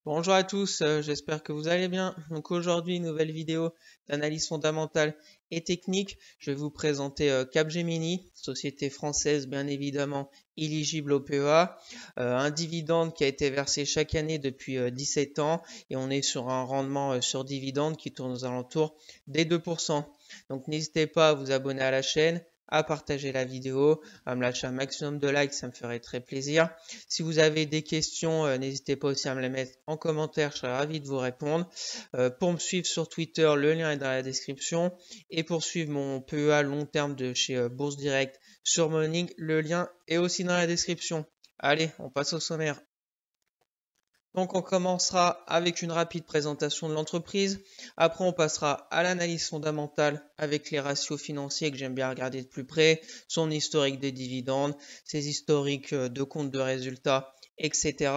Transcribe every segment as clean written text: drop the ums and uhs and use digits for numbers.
Bonjour à tous, j'espère que vous allez bien. Donc aujourd'hui, nouvelle vidéo d'analyse fondamentale et technique. Je vais vous présenter Capgemini, société française bien évidemment éligible au PEA, un dividende qui a été versé chaque année depuis 17 ans et on est sur un rendement sur dividende qui tourne aux alentours des 2%. Donc n'hésitez pas à vous abonner à la chaîne, à partager la vidéo, à me lâcher un maximum de likes, ça me ferait très plaisir. Si vous avez des questions, n'hésitez pas aussi à me les mettre en commentaire, je serai ravi de vous répondre. Pour me suivre sur Twitter, le lien est dans la description. Et pour suivre mon PEA long terme de chez Bourse Direct sur Morning, le lien est aussi dans la description. Allez, on passe au sommaire. Donc on commencera avec une rapide présentation de l'entreprise. Après on passera à l'analyse fondamentale avec les ratios financiers que j'aime bien regarder de plus près, son historique des dividendes, ses historiques de compte de résultats, etc.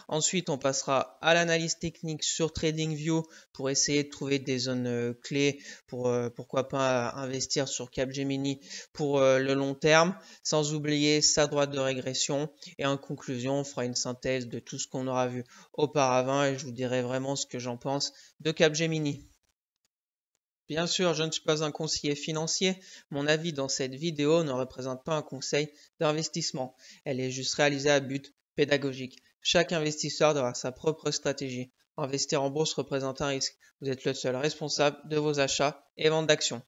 Ensuite on passera à l'analyse technique sur TradingView pour essayer de trouver des zones clés pour pourquoi pas investir sur Capgemini pour le long terme, sans oublier sa droite de régression. Et en conclusion on fera une synthèse de tout ce qu'on aura vu auparavant et je vous dirai vraiment ce que j'en pense de Capgemini. Bien sûr, je ne suis pas un conseiller financier. Mon avis dans cette vidéo ne représente pas un conseil d'investissement. Elle est juste réalisée à but pédagogique. Chaque investisseur doit avoir sa propre stratégie. Investir en bourse représente un risque. Vous êtes le seul responsable de vos achats et ventes d'actions.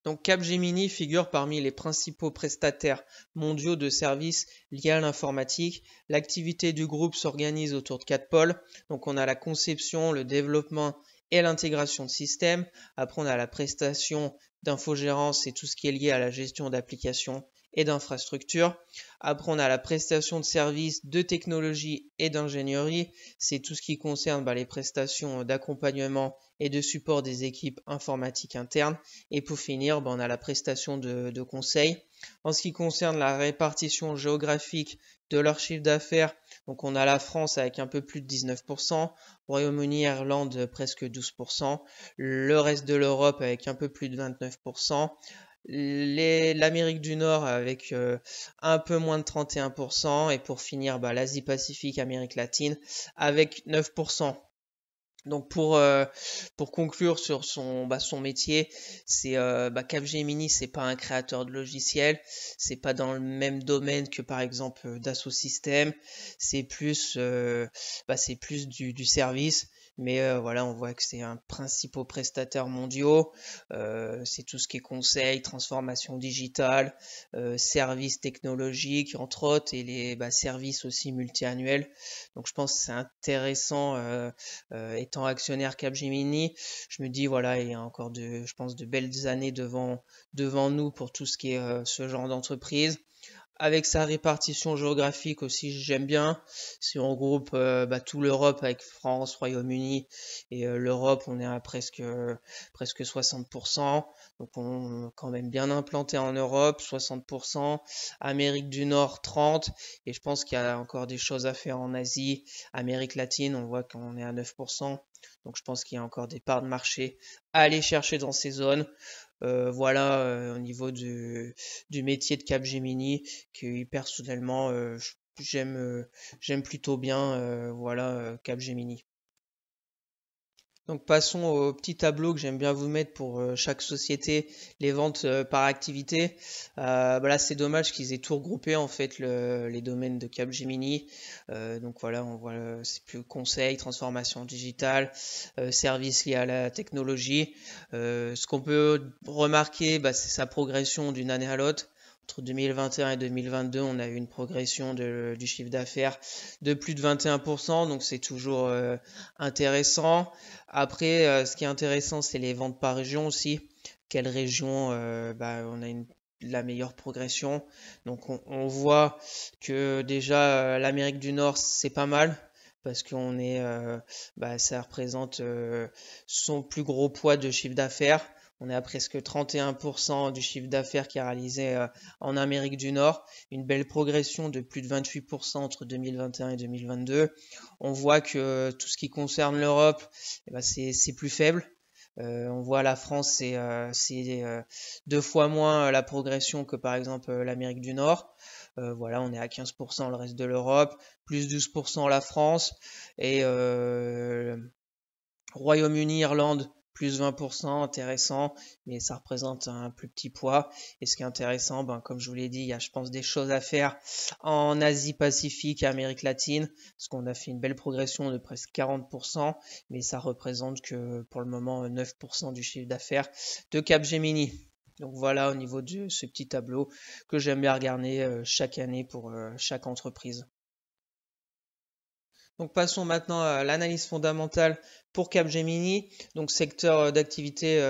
Donc Capgemini figure parmi les principaux prestataires mondiaux de services liés à l'informatique. L'activité du groupe s'organise autour de 4 pôles. Donc on a la conception, le développement et l'intégration de systèmes. Après on a la prestation d'infogérance et tout ce qui est lié à la gestion d'applications et d'infrastructures. Après on a la prestation de services, de technologie et d'ingénierie. C'est tout ce qui concerne les prestations d'accompagnement et de support des équipes informatiques internes. Et pour finir, on a la prestation de conseil. En ce qui concerne la répartition géographique de leur chiffre d'affaires, donc on a la France avec un peu plus de 19%, Royaume-Uni, Irlande presque 12%, le reste de l'Europe avec un peu plus de 29%, l'Amérique du Nord avec un peu moins de 31%, et pour finir l'Asie-Pacifique, Amérique latine avec 9%. Donc pour conclure sur son métier, c'est Capgemini, c'est pas un créateur de logiciels, c'est pas dans le même domaine que par exemple Dassault Systèmes, c'est plus du service, mais voilà, on voit que c'est un principal prestataire mondiaux, c'est tout ce qui est conseil, transformation digitale, services technologiques entre autres et les services aussi multi-annuels. Donc je pense que c'est intéressant. Étant actionnaire Capgemini, je me dis voilà, il y a encore je pense de belles années devant nous pour tout ce qui est ce genre d'entreprise. Avec sa répartition géographique aussi, j'aime bien. Si on regroupe tout l'Europe avec France, Royaume-Uni et l'Europe, on est à presque 60%. Donc on est quand même bien implanté en Europe, 60%. Amérique du Nord, 30%. Et je pense qu'il y a encore des choses à faire en Asie. Amérique latine, on voit qu'on est à 9%. Donc je pense qu'il y a encore des parts de marché à aller chercher dans ces zones. Voilà, au niveau du métier de Capgemini, qui personnellement j'aime plutôt bien, voilà, Capgemini. Donc passons au petit tableau que j'aime bien vous mettre pour chaque société, les ventes par activité. Là c'est dommage qu'ils aient tout regroupé en fait les domaines de Capgemini. Donc voilà, on voit c'est plus conseil, transformation digitale, services liés à la technologie. Ce qu'on peut remarquer, c'est sa progression d'une année à l'autre. Entre 2021 et 2022, on a eu une progression du chiffre d'affaires de plus de 21%, donc c'est toujours intéressant. Après, ce qui est intéressant, c'est les ventes par région aussi. Quelle région on a la meilleure progression. Donc on voit que déjà l'Amérique du Nord, c'est pas mal parce qu'on est, ça représente son plus gros poids de chiffre d'affaires. On est à presque 31% du chiffre d'affaires qui est réalisé en Amérique du Nord. Une belle progression de plus de 28% entre 2021 et 2022. On voit que tout ce qui concerne l'Europe, c'est plus faible. On voit la France, c'est 2 fois moins la progression que par exemple l'Amérique du Nord. Voilà, on est à 15% le reste de l'Europe. plus 12% la France, et Royaume-Uni, Irlande, plus 20%, intéressant, mais ça représente un plus petit poids. Et ce qui est intéressant, ben, comme je vous l'ai dit, il y a, je pense, des choses à faire en Asie-Pacifique et Amérique latine, parce qu'on a fait une belle progression de presque 40%, mais ça représente que pour le moment 9% du chiffre d'affaires de Capgemini. Donc voilà au niveau de ce petit tableau que j'aime bien regarder chaque année pour chaque entreprise. Donc passons maintenant à l'analyse fondamentale pour Capgemini. Donc secteur d'activité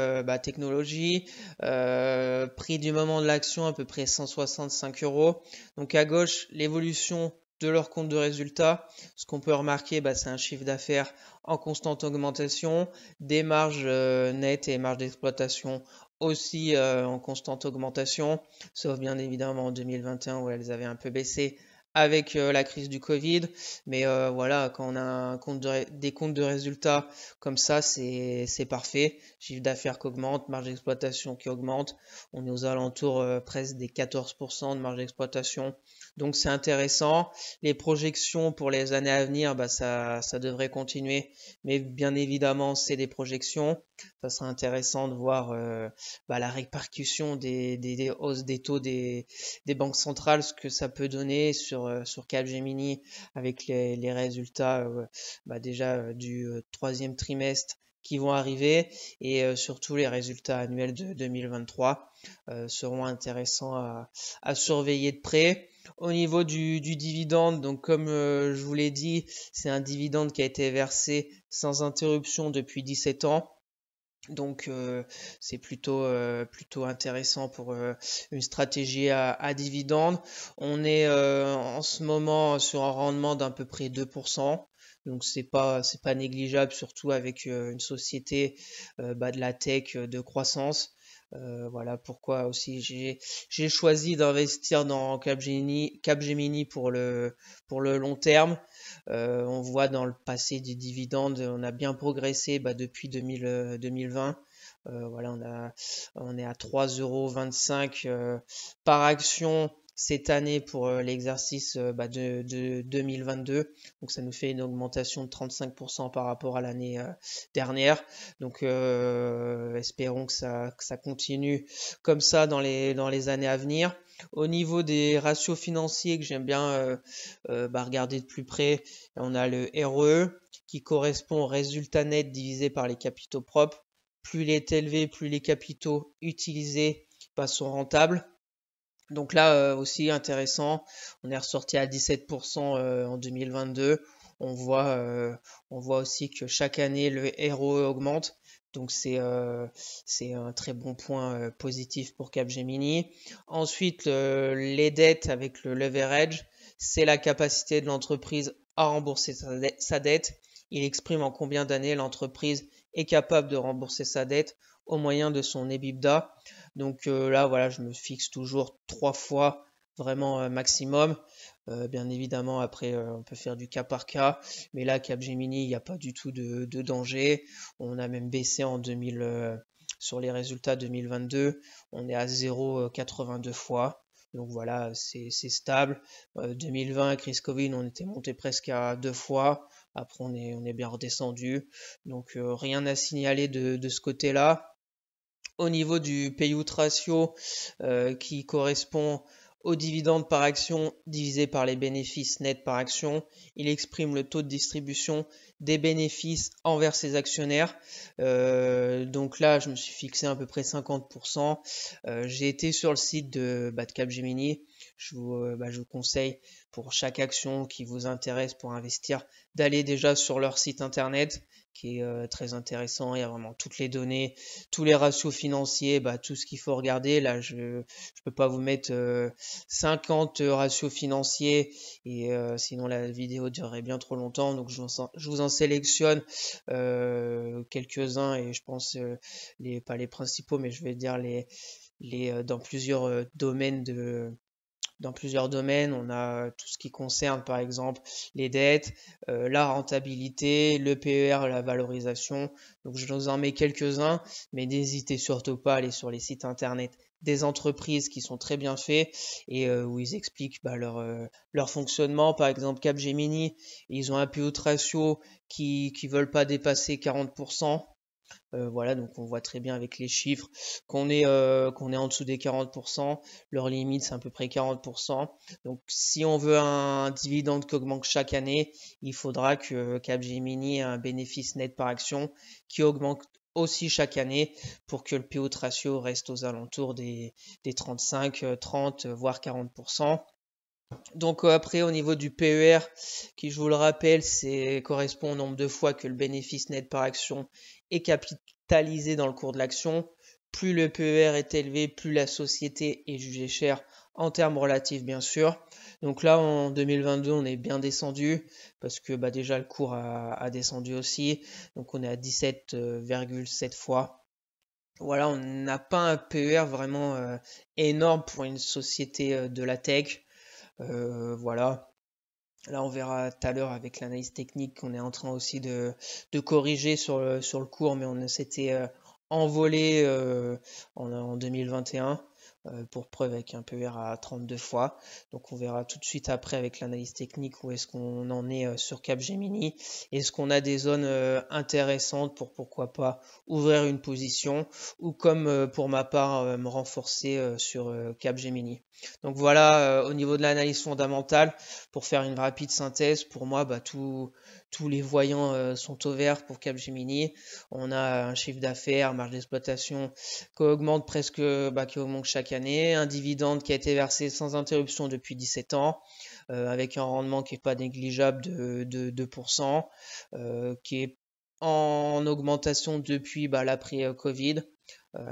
technologie, prix du moment de l'action à peu près 165 euros. Donc à gauche, l'évolution de leur compte de résultat. Ce qu'on peut remarquer, c'est un chiffre d'affaires en constante augmentation, des marges nettes et marges d'exploitation aussi en constante augmentation, sauf bien évidemment en 2021 où elles avaient un peu baissé avec la crise du Covid. Mais voilà, quand on a des comptes de résultats comme ça, c'est parfait. Chiffre d'affaires qui augmente, marge d'exploitation qui augmente. On est aux alentours presque des 14% de marge d'exploitation. Donc c'est intéressant. Les projections pour les années à venir, ça devrait continuer. Mais bien évidemment, c'est des projections. Ça sera intéressant de voir la répercussion des hausses des taux des banques centrales, ce que ça peut donner sur Capgemini avec les résultats déjà du troisième trimestre qui vont arriver, et surtout les résultats annuels de 2023 seront intéressants à surveiller de près. Au niveau du dividende, donc comme je vous l'ai dit, c'est un dividende qui a été versé sans interruption depuis 17 ans. Donc c'est plutôt intéressant pour une stratégie à dividende. On est en ce moment sur un rendement d'à peu près 2%. Donc c'est pas négligeable, surtout avec une société de la tech de croissance. Voilà pourquoi aussi j'ai choisi d'investir dans Capgemini pour le long terme. On voit dans le passé des dividendes, on a bien progressé depuis 2020. Voilà, on est à 3,25 € par action cette année pour l'exercice de 2022. Donc ça nous fait une augmentation de 35% par rapport à l'année dernière. Donc espérons que ça continue comme ça dans les années à venir. Au niveau des ratios financiers que j'aime bien regarder de plus près, on a le ROE qui correspond au résultat net divisé par les capitaux propres. Plus il est élevé, plus les capitaux utilisés sont rentables. Donc là aussi intéressant, on est ressorti à 17% en 2022. On voit aussi que chaque année le ROE augmente. Donc c'est un très bon point positif pour Capgemini. Ensuite, les dettes avec le leverage, c'est la capacité de l'entreprise à rembourser sa dette. Il exprime en combien d'années l'entreprise est capable de rembourser sa dette au moyen de son EBITDA. Donc là, voilà, je me fixe toujours 3 fois vraiment maximum. Bien évidemment, après, on peut faire du cas par cas. Mais là, Capgemini, il n'y a pas du tout de danger. On a même baissé en 2000 sur les résultats 2022. On est à 0,82 fois. Donc voilà, c'est stable. 2020, crise Covid, on était monté presque à 2 fois. Après, on est bien redescendu. Donc rien à signaler de ce côté-là. Au niveau du payout ratio qui correspond au dividende par action divisé par les bénéfices nets par action, il exprime le taux de distribution des bénéfices envers ses actionnaires. Donc là, je me suis fixé à peu près 50%. J'ai été sur le site de Capgemini. Je vous conseille pour chaque action qui vous intéresse pour investir d'aller déjà sur leur site internet qui est très intéressant. Il y a vraiment toutes les données, tous les ratios financiers, tout ce qu'il faut regarder. Là, je peux pas vous mettre 50 ratios financiers et sinon la vidéo durerait bien trop longtemps. Donc je vous en sélectionne quelques-uns, et je pense pas les principaux, mais je vais dire les dans plusieurs domaines on a tout ce qui concerne par exemple les dettes, la rentabilité, le PER, la valorisation. Donc je vous en mets quelques-uns, mais n'hésitez surtout pas à aller sur les sites internet des entreprises qui sont très bien faits et où ils expliquent leur fonctionnement. Par exemple, Capgemini, ils ont un payout ratio qui veulent pas dépasser 40%. Voilà, donc on voit très bien avec les chiffres qu'on est en dessous des 40%. Leur limite, c'est à peu près 40%. Donc si on veut un dividende qui augmente chaque année, il faudra que Capgemini ait un bénéfice net par action qui augmente aussi chaque année pour que le payout ratio reste aux alentours des 35, 30, voire 40%. Donc après au niveau du PER, qui je vous le rappelle, c'est correspond au nombre de fois que le bénéfice net par action est capitalisé dans le cours de l'action. Plus le PER est élevé, plus la société est jugée chère en termes relatifs bien sûr. Donc là en 2022 on est bien descendu parce que déjà le cours a descendu aussi. Donc on est à 17,7 fois. Voilà, on n'a pas un PER vraiment énorme pour une société de la tech. Voilà. Là, on verra tout à l'heure avec l'analyse technique qu'on est en train aussi de corriger sur le cours, mais on s'était envolé en 2021 pour preuve avec un PER à 32 fois. Donc on verra tout de suite après avec l'analyse technique où est-ce qu'on en est sur Capgemini. Est-ce qu'on a des zones intéressantes pour pourquoi pas ouvrir une position ou comme pour ma part me renforcer sur Capgemini. Donc voilà au niveau de l'analyse fondamentale pour faire une rapide synthèse, pour moi, tous les voyants sont au vert pour Capgemini. On a un chiffre d'affaires, marge d'exploitation qui augmente qui augmente chaque année, un dividende qui a été versé sans interruption depuis 17 ans, avec un rendement qui n'est pas négligeable de 2%, qui est en augmentation depuis l'après-Covid.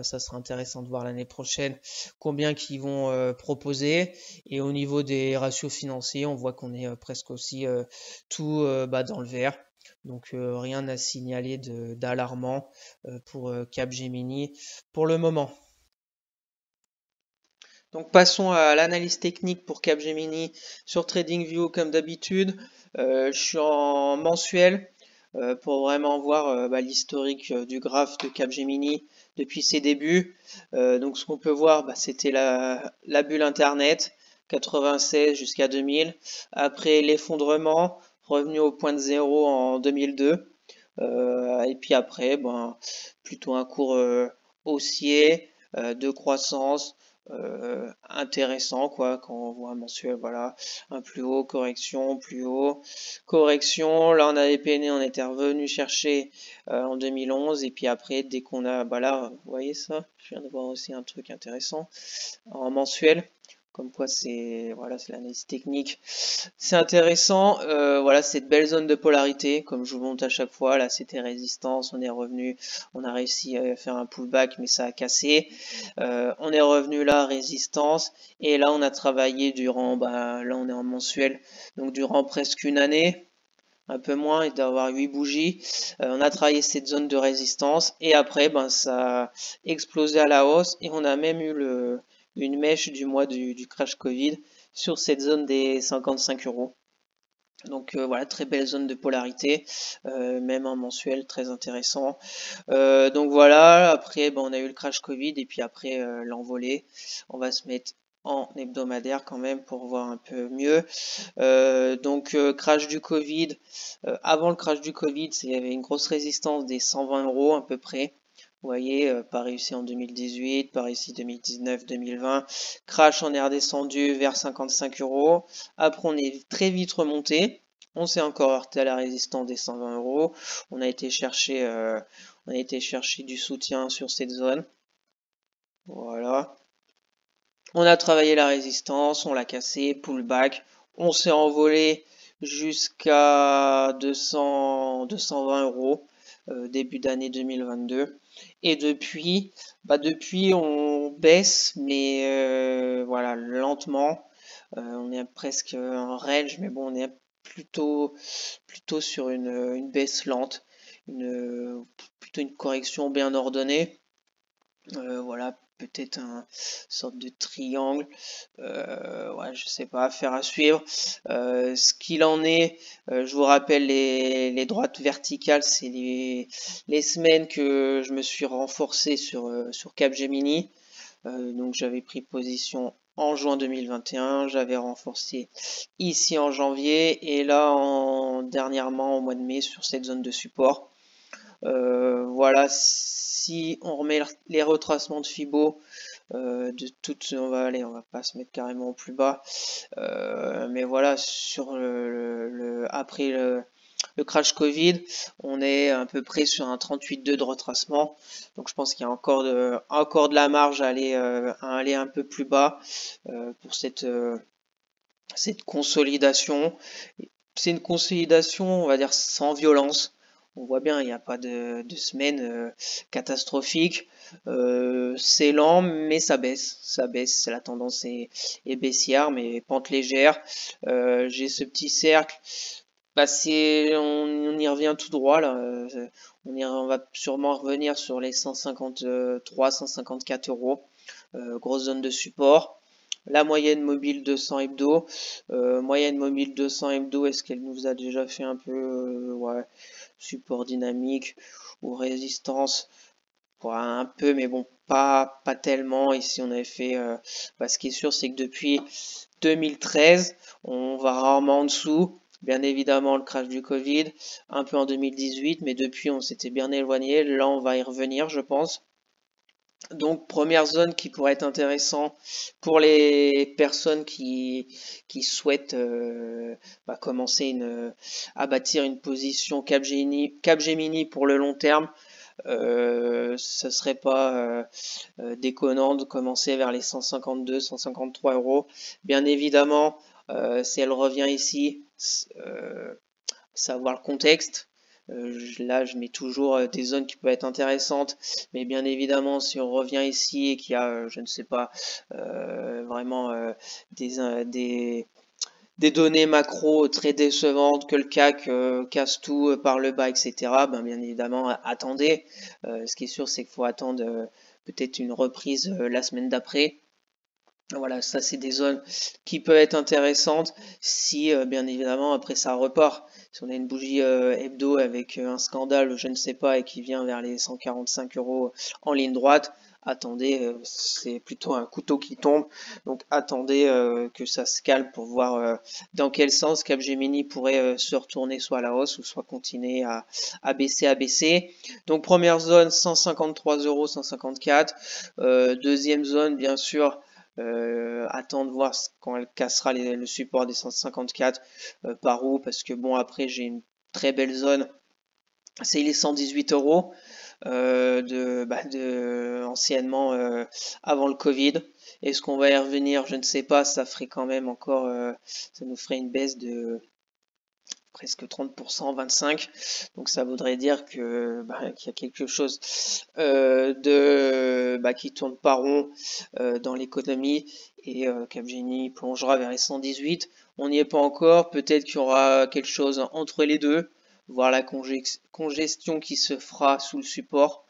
Ça sera intéressant de voir l'année prochaine combien qu'ils vont proposer. Et au niveau des ratios financiers, on voit qu'on est presque aussi tout dans le vert. Donc rien à signaler d'alarmant pour Capgemini pour le moment. Donc passons à l'analyse technique pour Capgemini sur TradingView comme d'habitude. Je suis en mensuel pour vraiment voir l'historique du graphe de Capgemini depuis ses débuts. Donc ce qu'on peut voir, c'était la bulle Internet, 96 jusqu'à 2000. Après l'effondrement, revenu au point de zéro en 2002. Et puis après, plutôt un cours haussier de croissance intéressant quand on voit un mensuel, voilà, un plus haut, correction, plus haut, correction. Là on avait peiné, on était revenu chercher en 2011 et puis après dès qu'on a, là vous voyez ça, je viens de voir aussi un truc intéressant en mensuel. Comme quoi c'est l'analyse technique. C'est intéressant. Voilà, cette belle zone de polarité, comme je vous montre à chaque fois. Là, c'était résistance. On est revenu. On a réussi à faire un pullback, mais ça a cassé. On est revenu là, résistance. Et là, on a travaillé durant. Là, on est en mensuel. Donc, durant presque une année. Un peu moins, il doit y avoir 8 bougies. On a travaillé cette zone de résistance. Et après, ça a explosé à la hausse. Et on a même eu une mèche du mois du crash Covid sur cette zone des 55 euros. Donc voilà, très belle zone de polarité, même en mensuel, très intéressant. Donc voilà, après on a eu le crash Covid et puis après l'envolée. On va se mettre en hebdomadaire quand même pour voir un peu mieux. Donc crash du Covid, avant le crash du Covid, il y avait une grosse résistance des 120 euros à peu près. Vous voyez, pas réussi en 2018, pas réussi 2019, 2020. Crash, on est redescendu vers 55 euros. Après, on est très vite remonté. On s'est encore heurté à la résistance des 120 euros. On a été chercher du soutien sur cette zone. Voilà. On a travaillé la résistance, on l'a cassé, pullback. On s'est envolé jusqu'à 220 euros début d'année 2022. Et depuis, on baisse, mais voilà, lentement. On est presque en range, mais bon, on est plutôt sur une baisse lente, plutôt une correction bien ordonnée. Voilà, peut-être un sorte de triangle. Ouais, je sais pas, affaire à suivre. Ce qu'il en est, je vous rappelle les droites verticales, c'est les semaines que je me suis renforcé sur Capgemini. Donc j'avais pris position en juin 2021, j'avais renforcé ici en janvier et là dernièrement au mois de mai sur cette zone de support. Voilà, si on remet les retracements de Fibo de toutes, on va pas se mettre carrément au plus bas, mais voilà, sur après le crash Covid, on est à peu près sur un 38,2 de retracement. Donc je pense qu'il y a encore de la marge à aller un peu plus bas pour cette consolidation. C'est une consolidation, on va dire, sans violence. On voit bien, il n'y a pas de semaine catastrophique. C'est lent, mais ça baisse. Ça baisse, la tendance est baissière, mais pente légère. J'ai ce petit cercle. Bah, on y revient tout droit là. On va sûrement revenir sur les 153, 154 euros. Grosse zone de support. La moyenne mobile 200 hebdo. Moyenne mobile 200 hebdo, est-ce qu'elle nous a déjà fait un peu ouais, support dynamique ou résistance? Ouais, un peu, mais bon, pas tellement. Ici, on avait fait. Ce qui est sûr, c'est que depuis 2013, on va rarement en dessous. Bien évidemment, le crash du Covid, un peu en 2018, mais depuis, on s'était bien éloigné. Là, on va y revenir, je pense. Donc, première zone qui pourrait être intéressant pour les personnes qui souhaitent commencer à bâtir une position Capgemini pour le long terme. Ce serait pas déconnant de commencer vers les 152, 153 euros. Bien évidemment, si elle revient ici, savoir le contexte. Là, je mets toujours des zones qui peuvent être intéressantes, mais bien évidemment, si on revient ici et qu'il y a, je ne sais pas, vraiment des données macro très décevantes, que le CAC casse tout par le bas, etc., ben, bien évidemment, attendez. Ce qui est sûr, c'est qu'il faut attendre peut-être une reprise la semaine d'après. Voilà, ça c'est des zones qui peuvent être intéressantes si bien évidemment après ça repart. Si on a une bougie hebdo avec un scandale, je ne sais pas, et qui vient vers les 145 euros en ligne droite, attendez, c'est plutôt un couteau qui tombe. Donc attendez que ça se calme pour voir dans quel sens Capgemini pourrait se retourner soit à la hausse ou soit continuer à baisser. Donc première zone 153 euros, 154. Deuxième zone bien sûr. Attendre voir quand elle cassera le support des 154 par où, parce que bon après j'ai une très belle zone, c'est les 118 euros anciennement avant le Covid. Est-ce qu'on va y revenir? Je ne sais pas, ça ferait quand même encore, ça nous ferait une baisse de presque 30%, 25%. Donc ça voudrait dire que qu'il y a quelque chose qui tourne pas rond dans l'économie et Capgemini plongera vers les 118. On n'y est pas encore. Peut-être qu'il y aura quelque chose entre les deux, voire la congestion qui se fera sous le support.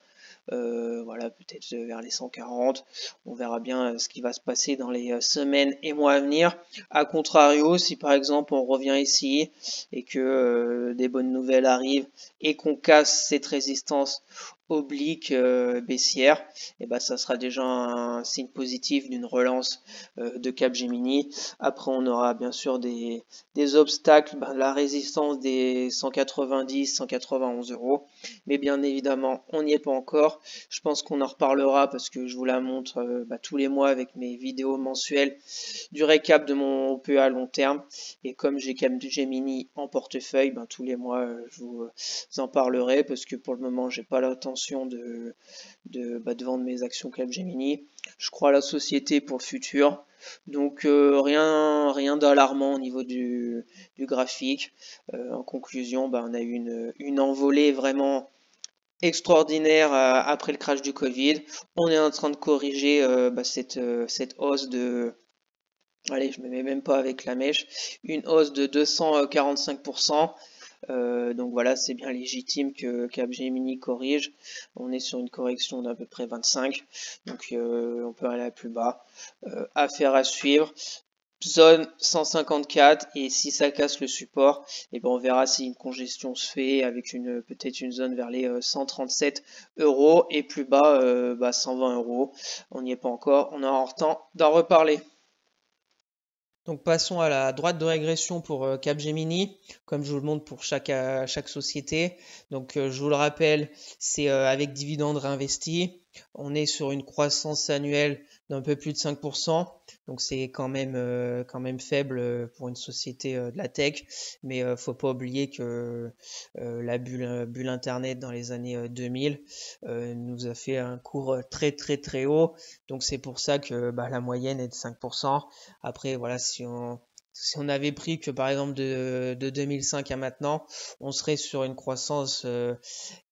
Voilà, peut-être vers les 140. On verra bien ce qui va se passer dans les semaines et mois à venir. A contrario, si par exemple on revient ici et que des bonnes nouvelles arrivent et qu'on casse cette résistance oblique baissière, et ça sera déjà un signe positif d'une relance de Capgemini. Après, on aura bien sûr des obstacles, la résistance des 190, 191 euros, mais bien évidemment, on n'y est pas encore. Je pense qu'on en reparlera parce que je vous la montre tous les mois avec mes vidéos mensuelles du récap de mon PEA à long terme. Et comme j'ai Capgemini en portefeuille, tous les mois je vous en parlerai parce que pour le moment j'ai pas l'intention de vendre mes actions Capgemini. Je crois à la société pour le futur. Donc rien d'alarmant au niveau du graphique. En conclusion, on a eu une envolée vraiment extraordinaire après le crash du Covid. On est en train de corriger cette hausse de... Allez, je ne me mets même pas avec la mèche. Une hausse de 245%. Donc voilà, c'est bien légitime que Capgemini corrige. On est sur une correction d'à peu près 25. Donc on peut aller à plus bas. Affaire à suivre. zone 154, et si ça casse le support, et ben on verra si une congestion se fait avec peut-être une zone vers les 137 euros et plus bas 120 euros. On n'y est pas encore, on aura le temps d'en reparler. Donc passons à la droite de régression pour Capgemini, comme je vous le montre pour chaque société. Donc je vous le rappelle, c'est avec dividendes réinvestis. On est sur une croissance annuelle d'un peu plus de 5%. Donc c'est quand même faible pour une société de la tech. Mais faut pas oublier que la bulle Internet dans les années 2000 nous a fait un cours très très très haut. Donc c'est pour ça que la moyenne est de 5%. Après, voilà, si on avait pris que par exemple de 2005 à maintenant, on serait sur une croissance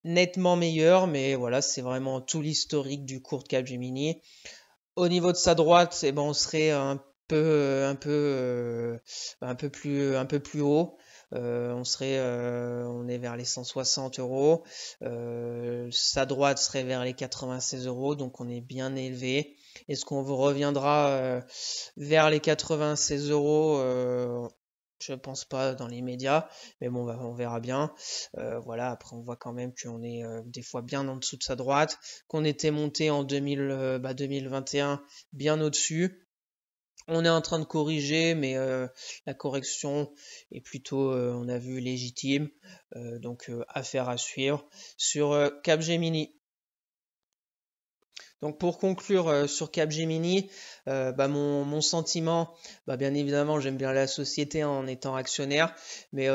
nettement meilleure, mais voilà, c'est vraiment tout l'historique du cours de Capgemini. Au niveau de sa droite, eh ben, on serait un peu plus haut. On est vers les 160 euros. Sa droite serait vers les 96 euros, donc on est bien élevé. Est-ce qu'on reviendra vers les 96 euros? Je pense pas dans les médias, mais bon, on verra bien. Voilà, après on voit quand même qu'on est des fois bien en dessous de sa droite, qu'on était monté en 2021 bien au-dessus. On est en train de corriger, mais la correction est plutôt, on a vu, légitime. Donc affaire à suivre sur Capgemini. Donc pour conclure sur Capgemini, mon sentiment, bien évidemment j'aime bien la société en étant actionnaire, mais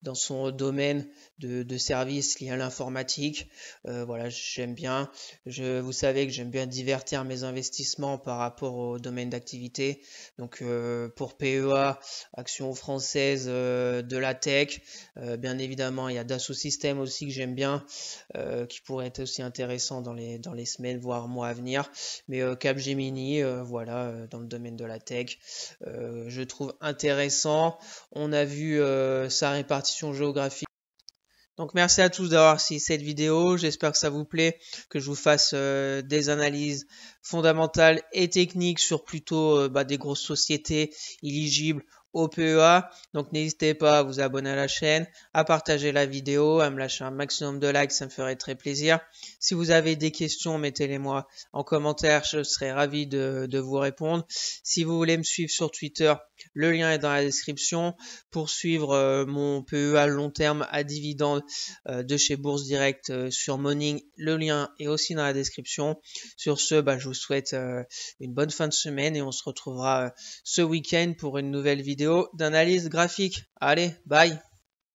dans son domaine de services liés à l'informatique, voilà, j'aime bien. Vous savez que j'aime bien divertir mes investissements par rapport au domaine d'activité. Donc pour PEA, Action française de la tech, bien évidemment il y a Dassault Systèmes aussi que j'aime bien, qui pourrait être aussi intéressant dans les semaines voire mois à venir. Mais Capgemini, voilà, dans le domaine de la tech, je trouve intéressant. On a vu sa répartition géographique. Donc merci à tous d'avoir suivi cette vidéo, j'espère que ça vous plaît, que je vous fasse des analyses fondamentales et techniques sur plutôt des grosses sociétés éligibles au PEA. Donc n'hésitez pas à vous abonner à la chaîne, à partager la vidéo, à me lâcher un maximum de likes, ça me ferait très plaisir. Si vous avez des questions, mettez-les moi en commentaire, je serai ravi de vous répondre. Si vous voulez me suivre sur Twitter, le lien est dans la description. Pour suivre mon PEA long terme à dividendes de chez Bourse Direct sur Morning, le lien est aussi dans la description. Sur ce, je vous souhaite une bonne fin de semaine et on se retrouvera ce week-end pour une nouvelle vidéo d'analyse graphique. Allez, bye!